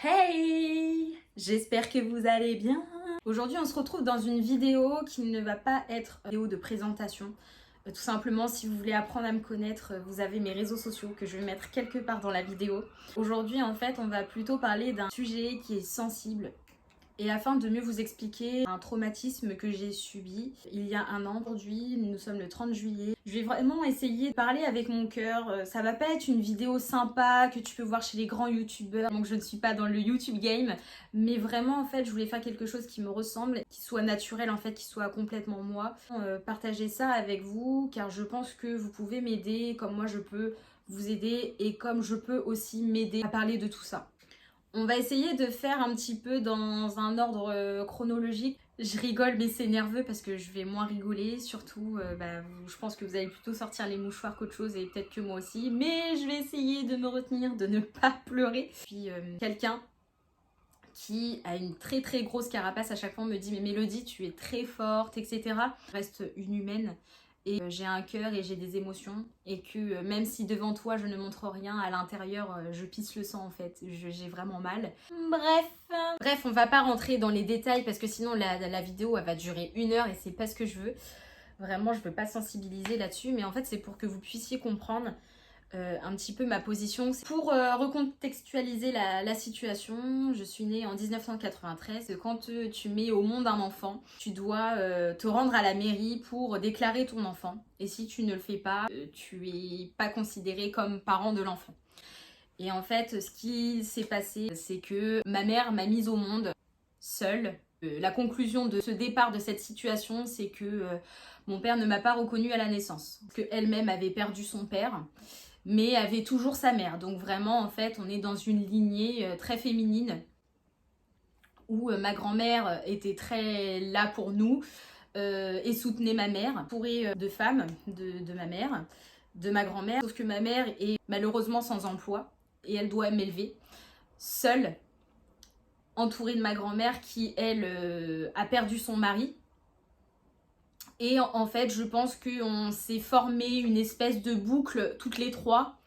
Hey! J'espère que vous allez bien. Aujourd'hui, on se retrouve dans une vidéo qui ne va pas être une vidéo de présentation. Tout simplement, si vous voulez apprendre à me connaître, vous avez mes réseaux sociaux que je vais mettre quelque part dans la vidéo. Aujourd'hui, en fait, on va plutôt parler d'un sujet qui est sensible. Et afin de mieux vous expliquer un traumatisme que j'ai subi il y a un an, aujourd'hui, nous sommes le 30 juillet. Je vais vraiment essayer de parler avec mon cœur. Ça va pas être une vidéo sympa que tu peux voir chez les grands youtubeurs. Donc je ne suis pas dans le YouTube game. Mais vraiment, en fait, je voulais faire quelque chose qui me ressemble, qui soit naturel, en fait, qui soit complètement moi. Partager ça avec vous, car je pense que vous pouvez m'aider comme moi je peux vous aider et comme je peux aussi m'aider à parler de tout ça. On va essayer de faire un petit peu dans un ordre chronologique. Je rigole mais c'est nerveux parce que je vais moins rigoler. Surtout, je pense que vous allez plutôt sortir les mouchoirs qu'autre chose et peut-être que moi aussi. Mais je vais essayer de me retenir, de ne pas pleurer. Puis quelqu'un qui a une très très grosse carapace à chaque fois me dit mais Mélodie tu es très forte etc. Je reste une humaine. Et j'ai un cœur et j'ai des émotions et que même si devant toi je ne montre rien, à l'intérieur je pisse le sang en fait, j'ai vraiment mal. Bref, on va pas rentrer dans les détails parce que sinon la vidéo elle va durer 1 heure et c'est pas ce que je veux. Vraiment je veux pas sensibiliser là-dessus, mais en fait c'est pour que vous puissiez comprendre un petit peu ma position. Pour recontextualiser la situation, je suis née en 1993. Quand tu mets au monde un enfant, tu dois te rendre à la mairie pour déclarer ton enfant. Et si tu ne le fais pas, tu es pas considéré comme parent de l'enfant. Et en fait, ce qui s'est passé, c'est que ma mère m'a mise au monde seule. La conclusion de ce départ de cette situation, c'est que mon père ne m'a pas reconnue à la naissance. Qu'elle-même avait perdu son père, mais avait toujours sa mère. Donc vraiment, en fait, on est dans une lignée très féminine où ma grand-mère était très là pour nous et soutenait ma mère, entourée de femmes de ma mère, de ma grand-mère. Sauf que ma mère est malheureusement sans emploi et elle doit m'élever seule, entourée de ma grand-mère qui, elle, a perdu son mari. Et en fait, je pense qu'on s'est formé une espèce de boucle toutes les trois.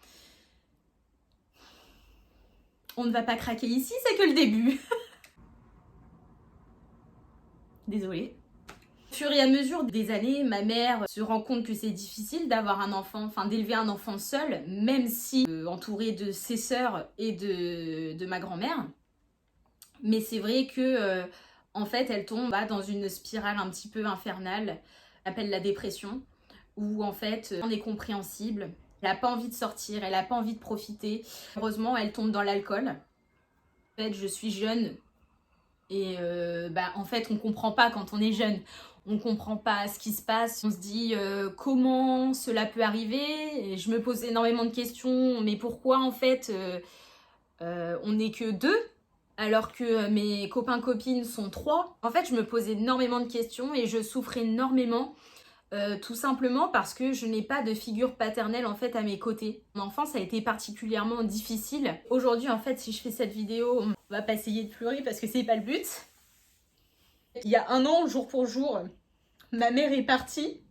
On ne va pas craquer ici, c'est que le début. Désolée. Au fur et à mesure des années, ma mère se rend compte que c'est difficile d'avoir un enfant, enfin d'élever un enfant seul, même si entourée de ses sœurs et de ma grand-mère. Mais c'est vrai que en fait, elle tombe dans une spirale un petit peu infernale, appelle la dépression, où en fait, on est compréhensible. Elle n'a pas envie de sortir, elle n'a pas envie de profiter. Heureusement, elle tombe dans l'alcool. En fait, je suis jeune et en fait, on comprend pas quand on est jeune. On comprend pas ce qui se passe. On se dit comment cela peut arriver. Et je me pose énormément de questions. Mais pourquoi en fait on n'est que 2 alors que mes copains-copines sont 3? En fait, je me pose énormément de questions et je souffre énormément. Tout simplement parce que je n'ai pas de figure paternelle en fait à mes côtés. Mon enfance a été particulièrement difficile. Aujourd'hui en fait si je fais cette vidéo, on va pas essayer de pleurer parce que c'est pas le but. Il y a un an, jour pour jour, ma mère est partie.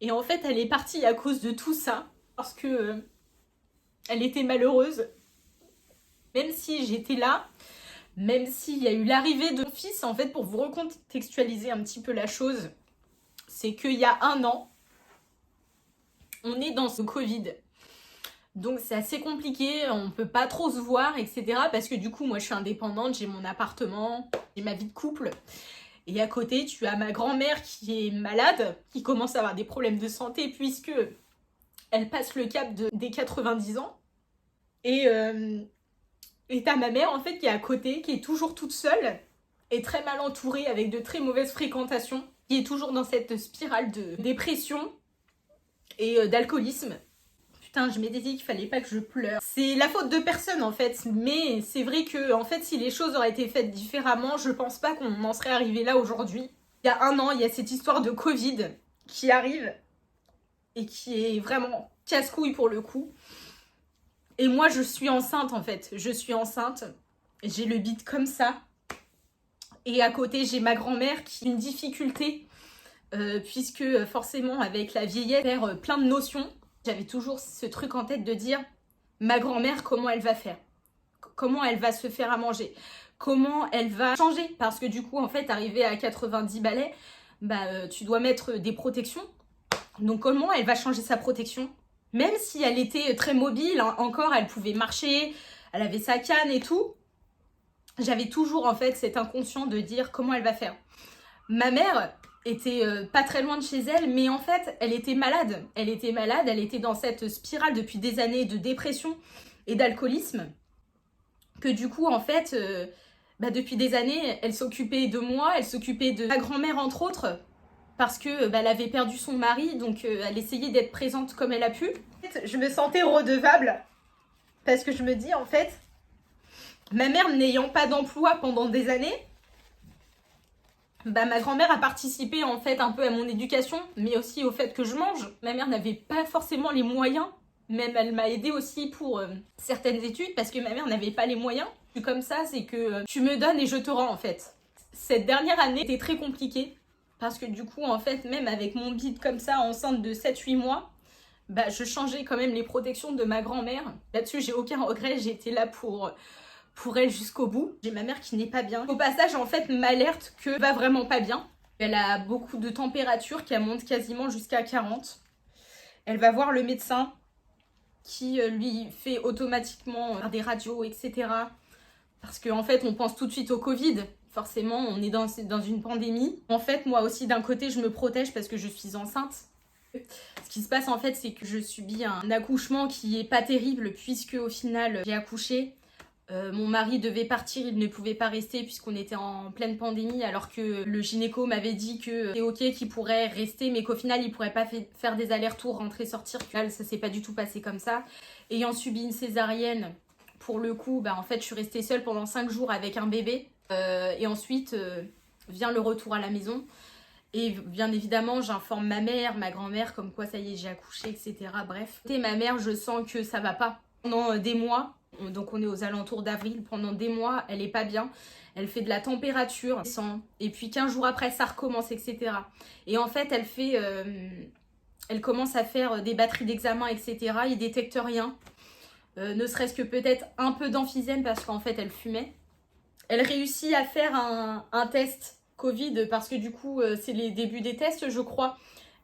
Et en fait elle est partie à cause de tout ça. Parce que elle était malheureuse. Même si j'étais là, même s'il y a eu l'arrivée de mon fils, en fait pour vous recontextualiser un petit peu la chose, c'est qu'il y a un an, on est dans ce Covid. Donc c'est assez compliqué, on peut pas trop se voir, etc. Parce que du coup, moi je suis indépendante, j'ai mon appartement, j'ai ma vie de couple. Et à côté, tu as ma grand-mère qui est malade, qui commence à avoir des problèmes de santé puisque elle passe le cap des 90 ans. Et t'as ma mère en fait qui est à côté, qui est toujours toute seule, et très mal entourée avec de très mauvaises fréquentations, qui est toujours dans cette spirale de dépression et d'alcoolisme. Putain, je m'étais dit qu'il fallait pas que je pleure. C'est la faute de personne en fait, mais c'est vrai que en fait si les choses auraient été faites différemment, je pense pas qu'on en serait arrivé là aujourd'hui. Il y a un an, il y a cette histoire de Covid qui arrive et qui est vraiment casse-couille pour le coup. Et moi je suis enceinte en fait, je suis enceinte, j'ai le bide comme ça. Et à côté j'ai ma grand-mère qui a une difficulté puisque forcément avec la vieillesse, elle perd plein de notions. J'avais toujours ce truc en tête de dire ma grand-mère comment elle va faire. comment elle va se faire à manger, comment elle va changer, parce que du coup en fait arrivé à 90 balais, tu dois mettre des protections. Donc comment elle va changer sa protection, même si elle était très mobile, hein, encore elle pouvait marcher, elle avait sa canne et tout. J'avais toujours en fait cet inconscient de dire comment elle va faire. Ma mère était pas très loin de chez elle, mais en fait elle était malade. Elle était dans cette spirale depuis des années de dépression et d'alcoolisme, que du coup en fait depuis des années elle s'occupait de moi, elle s'occupait de ma grand-mère entre autres, parce que elle avait perdu son mari, donc elle essayait d'être présente comme elle a pu. En fait, je me sentais redevable, parce que je me dis en fait, ma mère n'ayant pas d'emploi pendant des années, ma grand-mère a participé en fait un peu à mon éducation, mais aussi au fait que je mange. Ma mère n'avait pas forcément les moyens, même elle m'a aidée aussi pour certaines études, parce que ma mère n'avait pas les moyens. Comme ça, c'est que tu me donnes et je te rends en fait. Cette dernière année était très compliquée, parce que du coup en fait, même avec mon bide comme ça, enceinte de 7-8 mois, je changeais quand même les protections de ma grand-mère. Là-dessus, j'ai aucun regret, j'ai été là pour elle jusqu'au bout. J'ai ma mère qui n'est pas bien. Au passage, en fait, m'alerte que va vraiment pas bien. Elle a beaucoup de température qui monte quasiment jusqu'à 40. Elle va voir le médecin qui lui fait automatiquement des radios, etc. Parce qu'en fait, on pense tout de suite au Covid. Forcément, on est dans une pandémie. En fait, moi aussi, d'un côté, je me protège parce que je suis enceinte. Ce qui se passe, en fait, c'est que je subis un accouchement qui est pas terrible, puisque au final, j'ai accouché. Mon mari devait partir, il ne pouvait pas rester puisqu'on était en pleine pandémie, alors que le gynéco m'avait dit que c'était ok, qu'il pourrait rester, mais qu'au final il pourrait pas faire des allers-retours, rentrer, sortir. Ça s'est pas du tout passé comme ça. Ayant subi une césarienne, pour le coup, en fait je suis restée seule pendant 5 jours avec un bébé. Et ensuite vient le retour à la maison. Et bien évidemment, j'informe ma mère, ma grand-mère, comme quoi ça y est, j'ai accouché, etc. Bref. Et ma mère, je sens que ça va pas. Pendant des mois, donc on est aux alentours d'avril, pendant des mois, elle est pas bien. Elle fait de la température, et puis 15 jours après, ça recommence, etc. Et en fait, elle commence à faire des batteries d'examen, etc. Il détecte rien. Ne serait-ce que peut-être un peu d'emphysème parce qu'en fait, elle fumait. Elle réussit à faire un test Covid parce que du coup, c'est les débuts des tests, je crois.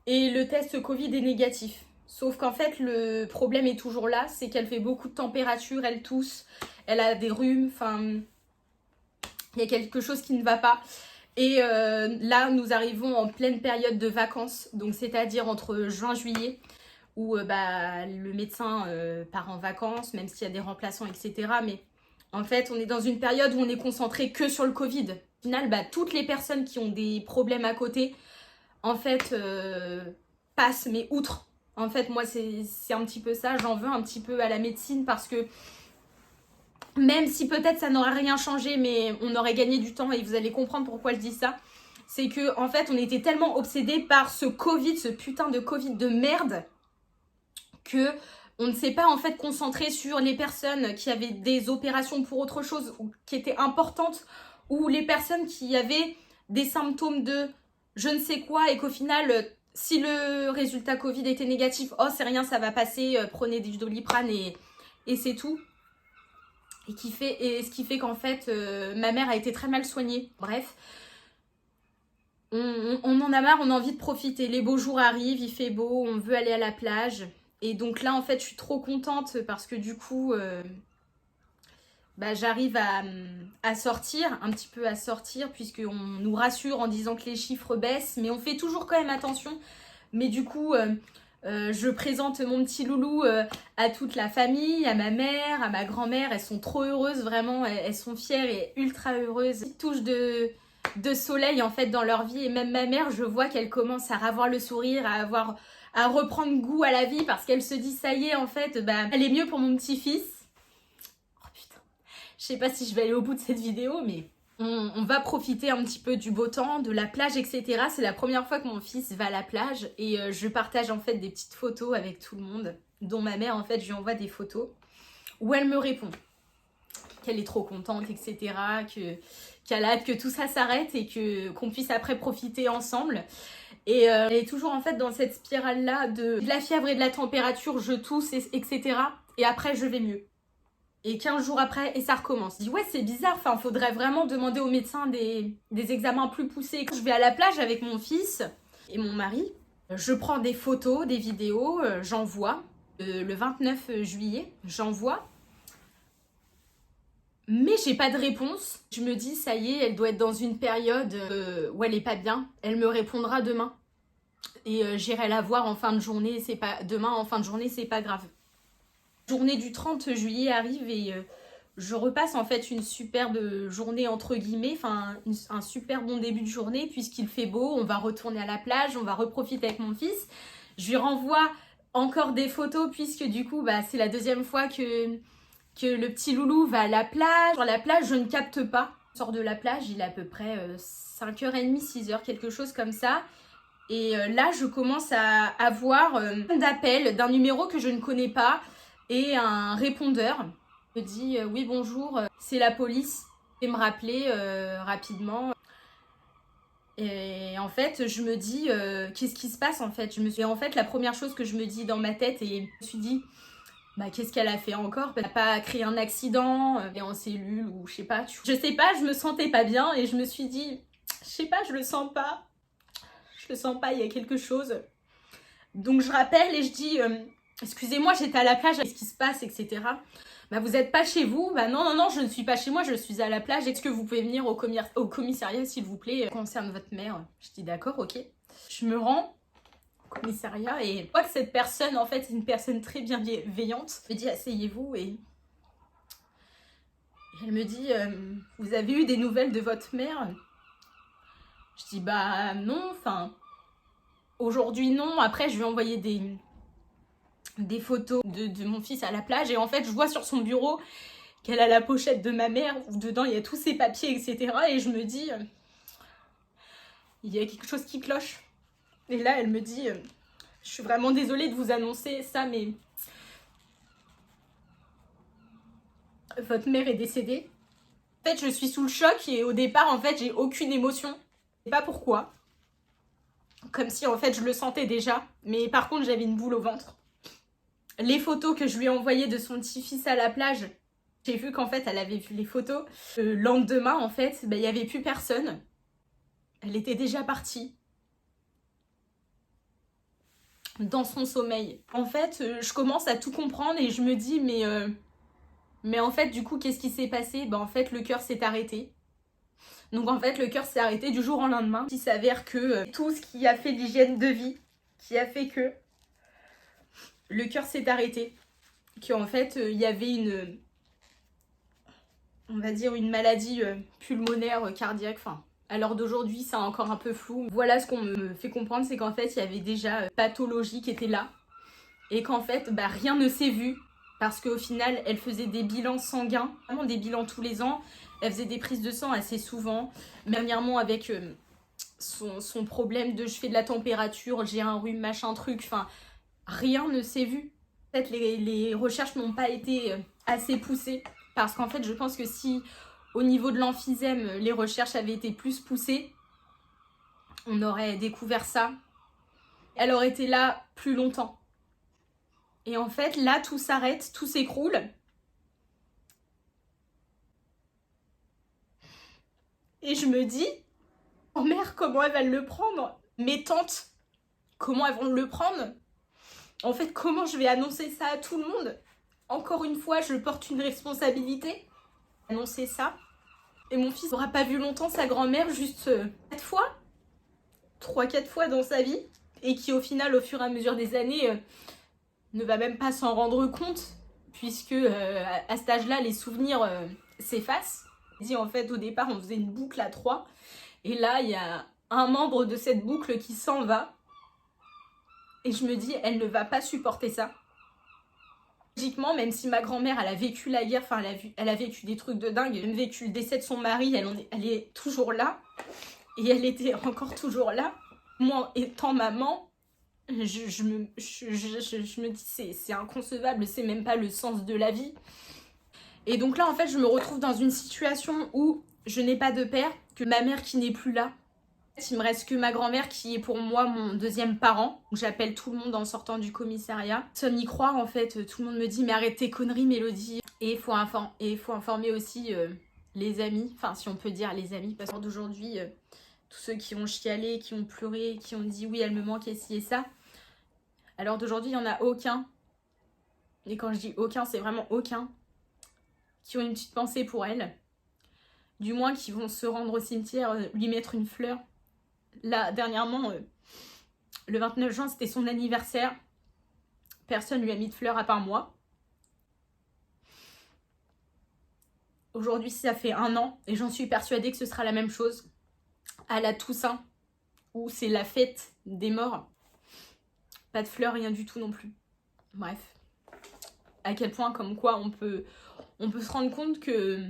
Et le test Covid est négatif. Sauf qu'en fait, le problème est toujours là, c'est qu'elle fait beaucoup de température, elle tousse, elle a des rhumes, enfin, il y a quelque chose qui ne va pas. Et là, nous arrivons en pleine période de vacances, donc c'est-à-dire entre juin et juillet, où le médecin part en vacances, même s'il y a des remplaçants, etc. Mais en fait, on est dans une période où on est concentré que sur le Covid. Au final, toutes les personnes qui ont des problèmes à côté, en fait, passent, mais outre. En fait, moi, c'est un petit peu ça. J'en veux un petit peu à la médecine parce que même si peut-être ça n'aurait rien changé, mais on aurait gagné du temps et vous allez comprendre pourquoi je dis ça. C'est que, en fait, on était tellement obsédés par ce Covid, ce putain de Covid de merde, que on ne s'est pas en fait concentré sur les personnes qui avaient des opérations pour autre chose ou qui étaient importantes, ou les personnes qui avaient des symptômes de je ne sais quoi et qu'au final, si le résultat Covid était négatif, oh c'est rien, ça va passer, prenez du Doliprane et c'est tout. Et ce qui fait qu'en fait, ma mère a été très mal soignée. Bref, on en a marre, on a envie de profiter. Les beaux jours arrivent, il fait beau, on veut aller à la plage. Et donc là, en fait, je suis trop contente parce que du coup, j'arrive à sortir, un petit peu à sortir, puisqu'on nous rassure en disant que les chiffres baissent, mais on fait toujours quand même attention. Mais du coup, je présente mon petit loulou à toute la famille, à ma mère, à ma grand-mère. Elles sont trop heureuses, vraiment, elles sont fières et ultra heureuses. Une touche de soleil en fait dans leur vie, et même ma mère, je vois qu'elle commence à avoir le sourire, à reprendre goût à la vie parce qu'elle se dit ça y est en fait, elle est mieux pour mon petit-fils. Oh putain, je sais pas si je vais aller au bout de cette vidéo, mais on va profiter un petit peu du beau temps, de la plage, etc. C'est la première fois que mon fils va à la plage et je partage en fait des petites photos avec tout le monde, dont ma mère en fait, je lui envoie des photos où elle me répond qu'elle est trop contente, etc. Qu'elle a hâte que tout ça s'arrête et qu'on puisse après profiter ensemble. Et elle est toujours en fait dans cette spirale-là de la fièvre et de la température, je tousse, etc. Et après, je vais mieux. Et 15 jours après, et ça recommence. Je dis ouais, c'est bizarre, enfin, faudrait vraiment demander au médecin des examens plus poussés. Quand je vais à la plage avec mon fils et mon mari, je prends des photos, des vidéos, j'envoie. Le 29 juillet, j'envoie. Mais j'ai pas de réponse. Je me dis, ça y est, elle doit être dans une période où elle est pas bien. Elle me répondra demain. Et j'irai la voir en fin de journée. C'est pas demain, en fin de journée, c'est pas grave. La journée du 30 juillet arrive et je repasse en fait une superbe journée entre guillemets. Enfin, un super bon début de journée puisqu'il fait beau. On va retourner à la plage, on va reprofiter avec mon fils. Je lui renvoie encore des photos puisque du coup, bah, c'est la deuxième fois que le petit loulou va à la plage. Sur la plage, je ne capte pas. Je sors de la plage, il est à peu près 5h30, 6h, quelque chose comme ça. Et là, je commence à avoir un appel d'un numéro que je ne connais pas et un répondeur me dit oui, bonjour, c'est la police. Et me rappeler rapidement. Et en fait, je me dis qu'est-ce qui se passe en fait? Et en fait, la première chose que je me dis dans ma tête, et je me suis dit bah, qu'est-ce qu'elle a fait encore? Elle n'a pas créé un accident, elle est en cellule ou je sais pas. Je sais pas, je me sentais pas bien et je me suis dit, je sais pas, je le sens pas. Je le sens pas, il y a quelque chose. Donc je rappelle et je dis, excusez-moi, j'étais à la plage, qu'est-ce qui se passe, etc. Bah vous êtes pas chez vous? Bah non, non, non, je ne suis pas chez moi, je suis à la plage. Est-ce que vous pouvez venir au commissariat s'il vous plaît, concerne votre mère? Je dis d'accord, ok. Je me rends commissariat et je vois que cette personne en fait est une personne très bienveillante. Je me dis asseyez-vous et elle me dit vous avez eu des nouvelles de votre mère? Je dis bah non, enfin aujourd'hui non. Après je lui ai envoyé des photos de mon fils à la plage et en fait je vois sur son bureau qu'elle a la pochette de ma mère où dedans il y a tous ses papiers, etc. Et je me dis il y a quelque chose qui cloche. Et là elle me dit je suis vraiment désolée de vous annoncer ça, mais votre mère est décédée. En fait, je suis sous le choc et au départ, en fait, j'ai aucune émotion. Je sais pas pourquoi. Comme si, en fait, je le sentais déjà. Mais par contre, j'avais une boule au ventre. Les photos que je lui ai envoyées de son petit-fils à la plage, j'ai vu qu'en fait, elle avait vu les photos. Le lendemain, en fait, il n'y avait plus personne. Elle était déjà partie. Dans son sommeil. En fait, je commence à tout comprendre et je me dis, mais en fait, du coup, qu'est-ce qui s'est passé? Bah, en fait, le cœur s'est arrêté. Donc, en fait, le cœur s'est arrêté du jour au lendemain. Il s'avère que tout ce qui a fait l'hygiène de vie, qui a fait que le cœur s'est arrêté. Qu'en fait, il y avait on va dire, une maladie pulmonaire, cardiaque. Enfin, à l'heure d'aujourd'hui, c'est encore un peu flou. Voilà ce qu'on me fait comprendre, c'est qu'en fait, il y avait déjà pathologie qui était là. Et qu'en fait, bah, rien ne s'est vu. Parce qu'au final, elle faisait des bilans sanguins, vraiment des bilans tous les ans. Elle faisait des prises de sang assez souvent. Dernièrement, avec son problème de je fais de la température, j'ai un rhume, machin truc. Enfin, rien ne s'est vu. En fait, les recherches n'ont pas été assez poussées. Parce qu'en fait, je pense que si au niveau de l'emphysème, les recherches avaient été plus poussées, on aurait découvert ça. Elle aurait été là plus longtemps. Et en fait, là, tout s'arrête, tout s'écroule. Et je me dis, oh mère, comment elle va le prendre? Mes tantes, comment elles vont le prendre? En fait, comment je vais annoncer ça à tout le monde? Encore une fois, je porte une responsabilité. Annoncer ça. Et mon fils n'aura pas vu longtemps sa grand-mère, juste 4 fois. 3-4 fois dans sa vie. Et qui, au final, au fur et à mesure des années, ne va même pas s'en rendre compte. Puisque, à cet âge-là, les souvenirs s'effacent. Dit en fait, au départ, on faisait une boucle à 3. Et là, il y a un membre de cette boucle qui s'en va. Et je me dis, elle ne va pas supporter ça. Logiquement, même si ma grand-mère, elle a vécu la guerre, enfin, elle a vécu des trucs de dingue, elle a vécu le décès de son mari, elle est toujours là. Et elle était encore toujours là. Moi, étant maman, je me dis, c'est inconcevable, c'est même pas le sens de la vie. Et donc là, en fait, je me retrouve dans une situation où je n'ai pas de père, que ma mère qui n'est plus là. Il me reste que ma grand-mère qui est pour moi mon deuxième parent. J'appelle tout le monde en sortant du commissariat. Personne n'y croit en fait. Tout le monde me dit mais arrête tes conneries Mélodie. Et il faut informer aussi les amis, enfin si on peut dire les amis, parce qu'aujourd'hui, tous ceux qui ont chialé, qui ont pleuré, qui ont dit oui elle me manque et ci et ça, alors d'aujourd'hui il n'y en a aucun, et quand je dis aucun c'est vraiment aucun, qui ont une petite pensée pour elle, du moins qui vont se rendre au cimetière, lui mettre une fleur. Là dernièrement, le 29 juin c'était son anniversaire, personne lui a mis de fleurs à part moi. Aujourd'hui, ça fait 1 an et j'en suis persuadée que ce sera la même chose à la Toussaint, où c'est la fête des morts. Pas de fleurs, rien du tout non plus. Bref. À quel point, comme quoi, on peut se rendre compte que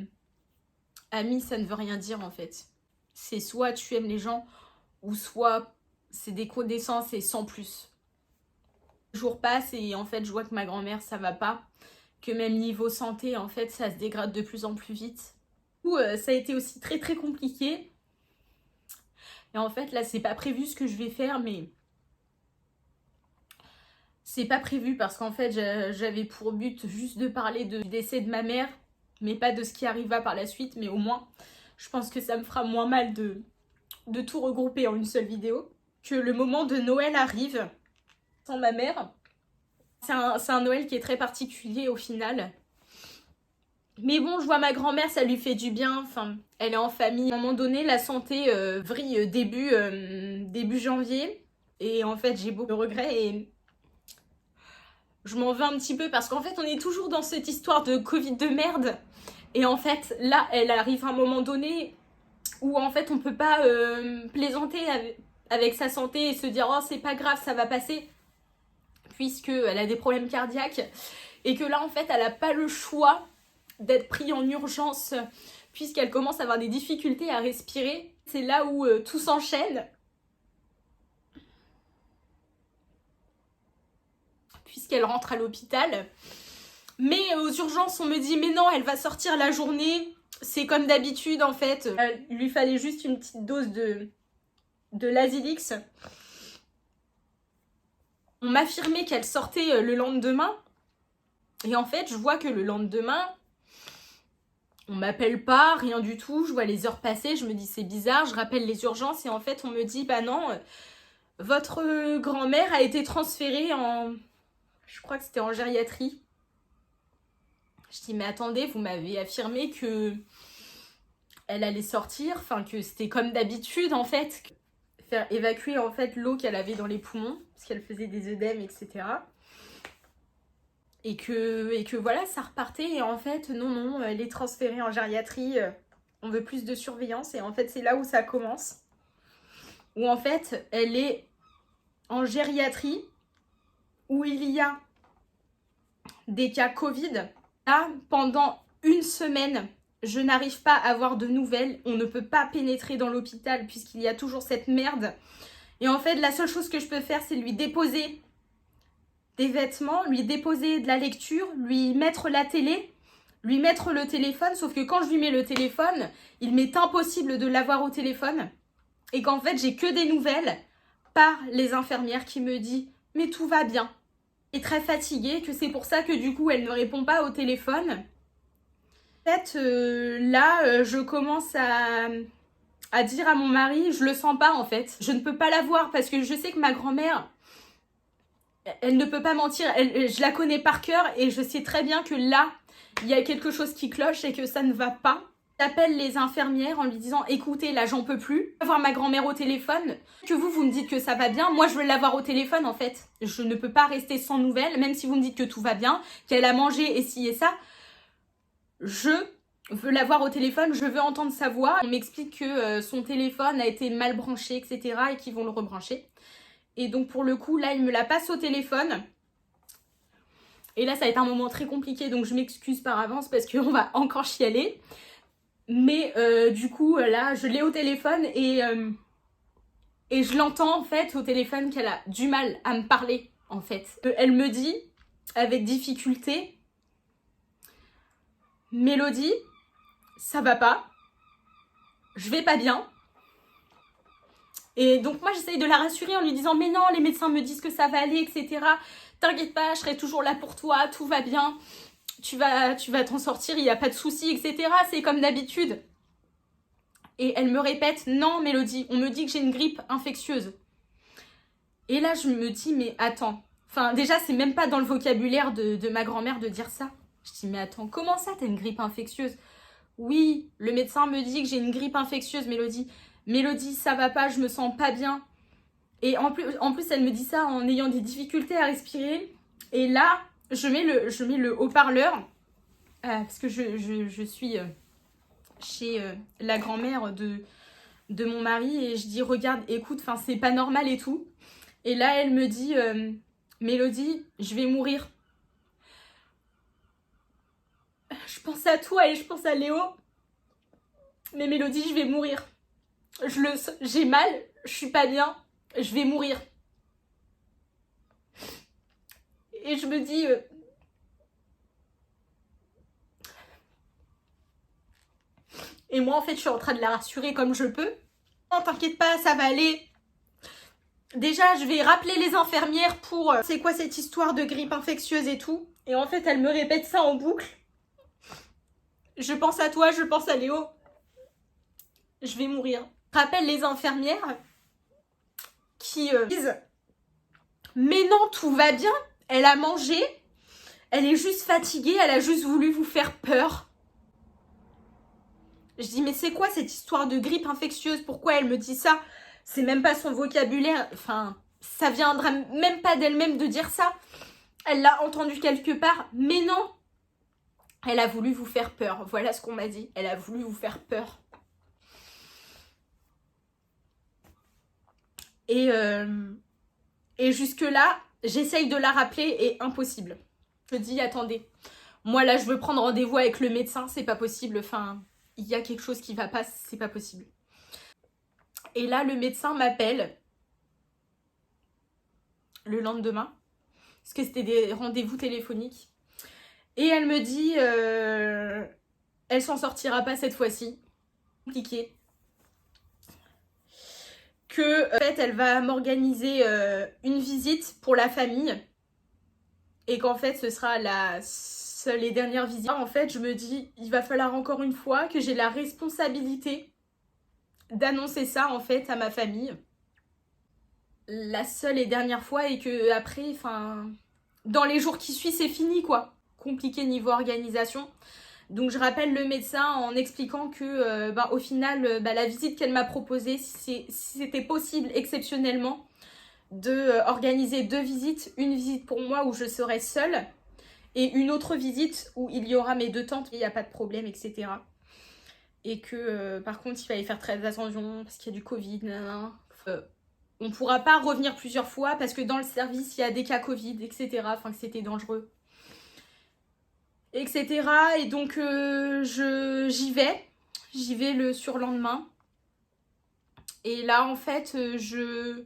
ami, ça ne veut rien dire en fait. C'est soit tu aimes les gens, ou soit c'est des connaissances et sans plus. Le jour passe et en fait, je vois que ma grand-mère, ça va pas. Que même niveau santé, en fait, ça se dégrade de plus en plus vite. Du coup, ça a été aussi très très compliqué. Et en fait, là, c'est pas prévu ce que je vais faire, mais c'est pas prévu parce qu'en fait, j'avais pour but juste de parler du décès de ma mère, mais pas de ce qui arriva par la suite. Mais au moins, je pense que ça me fera moins mal de tout regrouper en une seule vidéo. Que le moment de Noël arrive sans ma mère. C'est un Noël qui est très particulier au final. Mais bon, je vois ma grand-mère, ça lui fait du bien. Enfin, elle est en famille. À un moment donné, la santé vrille début janvier. Et en fait, j'ai beaucoup de regrets et je m'en veux un petit peu parce qu'en fait, on est toujours dans cette histoire de Covid de merde. Et en fait, là, elle arrive à un moment donné où en fait, on peut pas plaisanter avec sa santé et se dire « Oh, c'est pas grave, ça va passer » puisqu'elle a des problèmes cardiaques. Et que là, en fait, elle a pas le choix d'être prise en urgence puisqu'elle commence à avoir des difficultés à respirer. C'est là où tout s'enchaîne. Puisqu'elle rentre à l'hôpital. Mais aux urgences, on me dit « Mais non, elle va sortir la journée. » C'est comme d'habitude, en fait. Il lui fallait juste une petite dose de Lasix. On m'affirmait qu'elle sortait le lendemain. Et en fait, je vois que le lendemain, on m'appelle pas, rien du tout. Je vois les heures passer, je me dis c'est bizarre. Je rappelle les urgences et en fait, on me dit bah non, votre grand-mère a été transférée en... Je crois que c'était en gériatrie. Je dis mais attendez, vous m'avez affirmé que elle allait sortir, enfin que c'était comme d'habitude en fait. Faire évacuer en fait l'eau qu'elle avait dans les poumons, parce qu'elle faisait des œdèmes, etc. Et que voilà, ça repartait. Et en fait, non, elle est transférée en gériatrie. On veut plus de surveillance. Et en fait, c'est là où ça commence. Où en fait, elle est en gériatrie, où il y a des cas Covid. Là, pendant 1 semaine, je n'arrive pas à avoir de nouvelles. On ne peut pas pénétrer dans l'hôpital puisqu'il y a toujours cette merde. Et en fait, la seule chose que je peux faire, c'est lui déposer des vêtements, lui déposer de la lecture, lui mettre la télé, lui mettre le téléphone, sauf que quand je lui mets le téléphone, il m'est impossible de l'avoir au téléphone et qu'en fait j'ai que des nouvelles par les infirmières qui me disent « mais tout va bien ». Elle est très fatiguée, que c'est pour ça que du coup elle ne répond pas au téléphone. En fait, là, je commence à dire à mon mari, je le sens pas en fait. Je ne peux pas la voir parce que je sais que ma grand-mère, elle ne peut pas mentir, je la connais par cœur et je sais très bien que là, il y a quelque chose qui cloche et que ça ne va pas. J'appelle les infirmières en lui disant « Écoutez, là, j'en peux plus. Je veux voir ma grand-mère au téléphone. Que vous me dites que ça va bien. Moi, je veux l'avoir au téléphone, en fait. Je ne peux pas rester sans nouvelles, même si vous me dites que tout va bien, qu'elle a mangé et ci et ça. Je veux l'avoir au téléphone, je veux entendre sa voix. On m'explique que son téléphone a été mal branché, etc. et qu'ils vont le rebrancher. Et donc pour le coup, là, il me la passe au téléphone. Et là, ça va être un moment très compliqué, donc je m'excuse par avance parce qu'on va encore chialer. Mais du coup, là, je l'ai au téléphone et je l'entends en fait au téléphone qu'elle a du mal à me parler, en fait. Elle me dit, avec difficulté, « Mélodie, ça va pas, je vais pas bien. » Et donc moi j'essaye de la rassurer en lui disant « Mais non, les médecins me disent que ça va aller, etc. T'inquiète pas, je serai toujours là pour toi, tout va bien. tu vas t'en sortir, il n'y a pas de souci, etc. C'est comme d'habitude. Et elle me répète, non Mélodie, on me dit que j'ai une grippe infectieuse. Et là, je me dis, mais attends. Enfin, déjà, c'est même pas dans le vocabulaire de ma grand-mère de dire ça. Je dis, mais attends, comment ça, t'as une grippe infectieuse? Oui, le médecin me dit que j'ai une grippe infectieuse, Mélodie. Mélodie, ça va pas, je me sens pas bien. Et en plus, elle me dit ça en ayant des difficultés à respirer. Et là, je mets le haut-parleur. Parce que je suis chez la grand-mère de mon mari. Et je dis, regarde, écoute, c'est pas normal et tout. Et là, elle me dit, Mélodie, je vais mourir. Je pense à toi et je pense à Léo. Mais Mélodie, je vais mourir. J'ai mal, je suis pas bien, je vais mourir. Et je me dis... Et moi, en fait, je suis en train de la rassurer comme je peux. Non, t'inquiète pas, ça va aller. Déjà, je vais rappeler les infirmières pour... c'est quoi cette histoire de grippe infectieuse et tout. Et en fait, elle me répète ça en boucle. Je pense à toi, je pense à Léo. Je vais mourir. Je rappelle les infirmières qui disent mais non, tout va bien. Elle a mangé. Elle est juste fatiguée. Elle a juste voulu vous faire peur. Je dis mais c'est quoi cette histoire de grippe infectieuse? Pourquoi elle me dit ça? C'est même pas son vocabulaire. Enfin, ça viendra même pas d'elle-même de dire ça. Elle l'a entendu quelque part. Mais non. Elle a voulu vous faire peur. Voilà ce qu'on m'a dit. Elle a voulu vous faire peur. Et jusque-là, j'essaye de la rappeler et impossible. Je dis, attendez, moi là, je veux prendre rendez-vous avec le médecin, c'est pas possible. Enfin, il y a quelque chose qui va pas, c'est pas possible. Et là, le médecin m'appelle le lendemain, parce que c'était des rendez-vous téléphoniques. Et elle me dit, elle s'en sortira pas cette fois-ci. Compliqué. Que en fait elle va m'organiser une visite pour la famille et qu'en fait ce sera la seule et dernière visite. En fait je me dis il va falloir encore une fois que j'ai la responsabilité d'annoncer ça en fait à ma famille. La seule et dernière fois et que après dans les jours qui suivent c'est fini quoi. Compliqué niveau organisation. Donc je rappelle le médecin en expliquant que au final la visite qu'elle m'a proposée, si c'était possible exceptionnellement de organiser 2 visites, une visite pour moi où je serai seule et une autre visite où il y aura mes 2 tantes, il n'y a pas de problème, etc. Et que par contre il fallait faire très attention parce qu'il y a du Covid, on ne pourra pas revenir plusieurs fois parce que dans le service il y a des cas Covid, etc. Enfin que c'était dangereux. Etc. Et donc j'y vais le surlendemain. Et là en fait je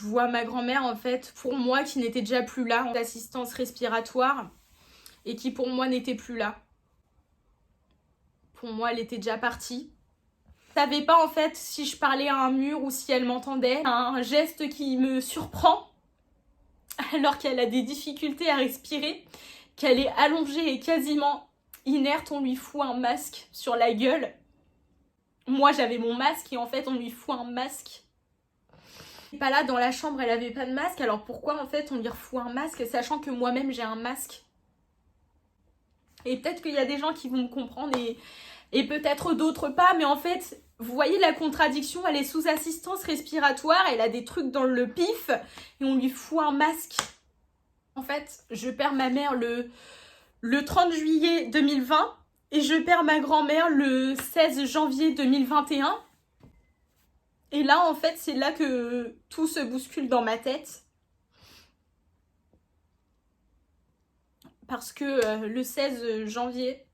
vois ma grand-mère en fait pour moi qui n'était déjà plus là, en assistance respiratoire, et qui pour moi n'était plus là. Pour moi elle était déjà partie. Je savais pas en fait si je parlais à un mur ou si elle m'entendait. Un geste qui me surprend alors qu'elle a des difficultés à respirer, qu'elle est allongée et quasiment inerte, on lui fout un masque sur la gueule. Moi j'avais mon masque et en fait on lui fout un masque. Pas là dans la chambre elle avait pas de masque, alors pourquoi en fait on lui refout un masque sachant que moi-même j'ai un masque? Et peut-être qu'il y a des gens qui vont me comprendre et peut-être d'autres pas, mais en fait vous voyez la contradiction, elle est sous assistance respiratoire, elle a des trucs dans le pif et on lui fout un masque. En fait, je perds ma mère le 30 juillet 2020 et je perds ma grand-mère le 16 janvier 2021. Et là, en fait, c'est là que tout se bouscule dans ma tête. Parce que le 16 janvier,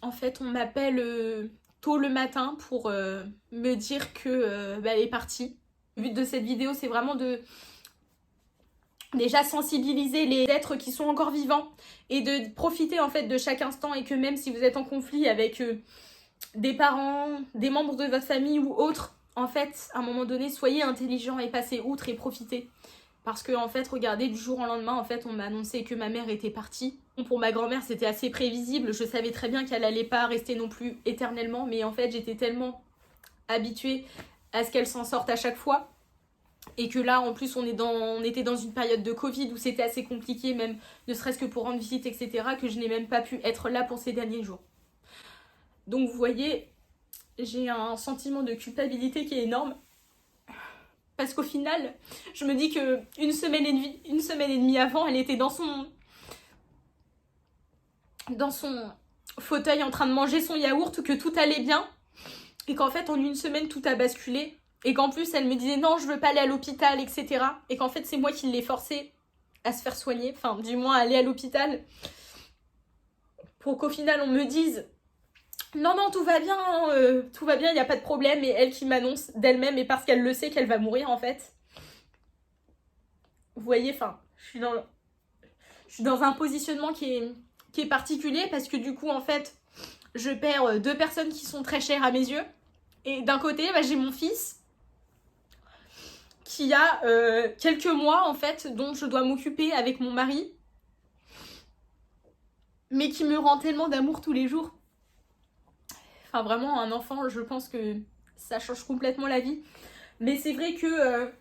en fait, on m'appelle tôt le matin pour me dire que elle est partie. Le but de cette vidéo, c'est vraiment de déjà sensibiliser les êtres qui sont encore vivants et de profiter en fait de chaque instant, et que même si vous êtes en conflit avec des parents, des membres de votre famille ou autres, en fait, à un moment donné, soyez intelligents et passez outre et profitez. Parce que en fait, regardez, du jour au lendemain, en fait, on m'a annoncé que ma mère était partie. Pour ma grand-mère, c'était assez prévisible. Je savais très bien qu'elle allait pas rester non plus éternellement. Mais en fait, j'étais tellement habituée à ce qu'elle s'en sorte à chaque fois. Et que là, en plus, on était dans une période de Covid où c'était assez compliqué, même ne serait-ce que pour rendre visite, etc. Que je n'ai même pas pu être là pour ces derniers jours. Donc vous voyez, j'ai un sentiment de culpabilité qui est énorme. Parce qu'au final, je me dis que une semaine et demie avant, elle était dans son fauteuil en train de manger son yaourt, que tout allait bien. Et qu'en fait, en une semaine, tout a basculé. Et qu'en plus, elle me disait non, je veux pas aller à l'hôpital, etc. Et qu'en fait, c'est moi qui l'ai forcée à se faire soigner. Enfin, du moins, à aller à l'hôpital. Pour qu'au final, on me dise non, tout va bien, il n'y a pas de problème. Et elle qui m'annonce d'elle-même, et parce qu'elle le sait, qu'elle va mourir, en fait. Vous voyez, enfin, je suis dans un positionnement qui est particulier, parce que du coup, en fait, je perds 2 personnes qui sont très chères à mes yeux. Et d'un côté, bah, j'ai mon fils qui a quelques mois, en fait, dont je dois m'occuper avec mon mari, mais qui me rend tellement d'amour tous les jours. Enfin, vraiment, un enfant, je pense que ça change complètement la vie. Mais c'est vrai que,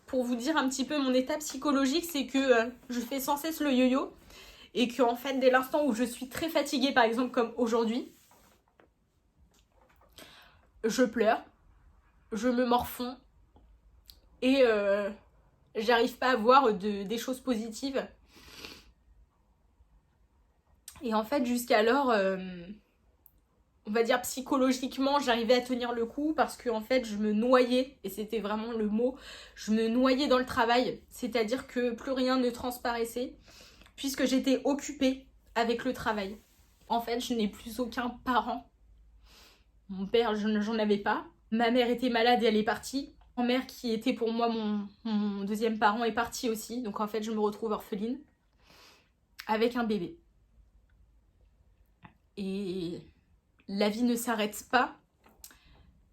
pour vous dire un petit peu mon état psychologique, c'est que je fais sans cesse le yo-yo. Et que, en fait, dès l'instant où je suis très fatiguée, par exemple, comme aujourd'hui, je pleure, je me morfonds, et j'arrive pas à voir des choses positives. Et en fait, jusqu'alors, on va dire psychologiquement, j'arrivais à tenir le coup parce que en fait, je me noyais, et c'était vraiment le mot, je me noyais dans le travail. C'est-à-dire que plus rien ne transparaissait, puisque j'étais occupée avec le travail. En fait, je n'ai plus aucun parent. Mon père, j'en avais pas. Ma mère était malade et elle est partie. Ma mère, qui était pour moi mon deuxième parent, est partie aussi. Donc en fait, je me retrouve orpheline avec un bébé. Et la vie ne s'arrête pas,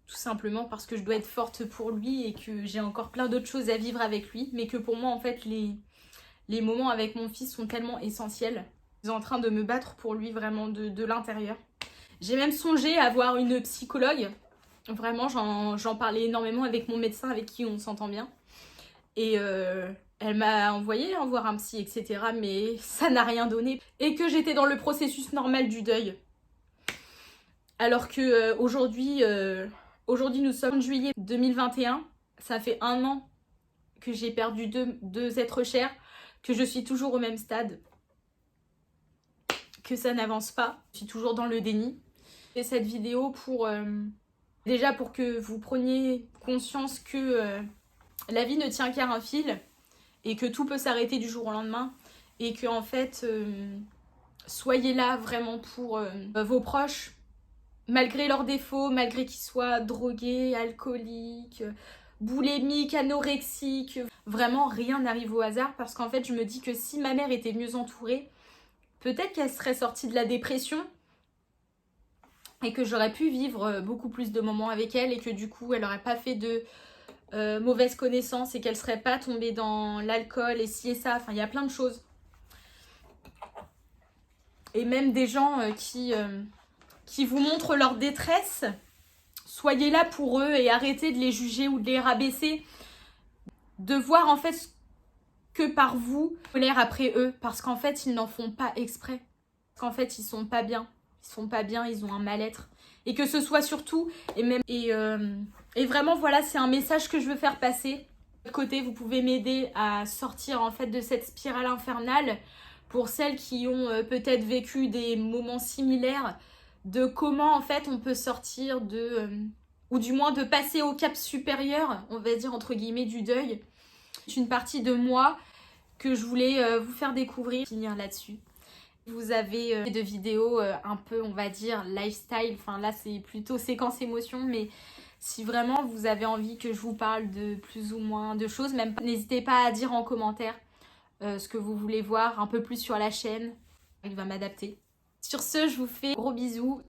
tout simplement parce que je dois être forte pour lui et que j'ai encore plein d'autres choses à vivre avec lui. Mais que pour moi, en fait, les moments avec mon fils sont tellement essentiels. Je suis en train de me battre pour lui vraiment de l'intérieur. J'ai même songé à voir une psychologue. Vraiment, j'en parlais énormément avec mon médecin, avec qui on s'entend bien. Et elle m'a envoyé voir un psy, etc. Mais ça n'a rien donné. Et que j'étais dans le processus normal du deuil. Alors que aujourd'hui, nous sommes en juillet 2021. Ça fait 1 an que j'ai perdu deux êtres chers. Que je suis toujours au même stade. Que ça n'avance pas. Je suis toujours dans le déni. Et cette vidéo pour... déjà pour que vous preniez conscience que la vie ne tient qu'à un fil et que tout peut s'arrêter du jour au lendemain et que en fait soyez là vraiment pour vos proches, malgré leurs défauts, malgré qu'ils soient drogués, alcooliques, boulimiques, anorexiques. Vraiment rien n'arrive au hasard, parce qu'en fait je me dis que si ma mère était mieux entourée, peut-être qu'elle serait sortie de la dépression et que j'aurais pu vivre beaucoup plus de moments avec elle, et que du coup elle n'aurait pas fait de mauvaises connaissances et qu'elle serait pas tombée dans l'alcool et ci et ça. Enfin, il y a plein de choses. Et même des gens qui vous montrent leur détresse, soyez là pour eux et arrêtez de les juger ou de les rabaisser. De voir en fait que par vous, colère après eux, parce qu'en fait ils n'en font pas exprès. Parce qu'en fait ils sont pas bien. Ils sont pas bien, ils ont un mal-être. Et que ce soit surtout, et vraiment voilà, c'est un message que je veux faire passer. De l'autre côté, vous pouvez m'aider à sortir en fait de cette spirale infernale. Pour celles qui ont peut-être vécu des moments similaires, de comment en fait on peut sortir ou du moins de passer au cap supérieur, on va dire entre guillemets, du deuil. C'est une partie de moi que je voulais vous faire découvrir, finir là-dessus. Vous avez des vidéos un peu, on va dire, lifestyle. Enfin là, c'est plutôt séquence émotion. Mais si vraiment vous avez envie que je vous parle de plus ou moins de choses, même n'hésitez pas à dire en commentaire ce que vous voulez voir un peu plus sur la chaîne. Il va m'adapter. Sur ce, je vous fais gros bisous.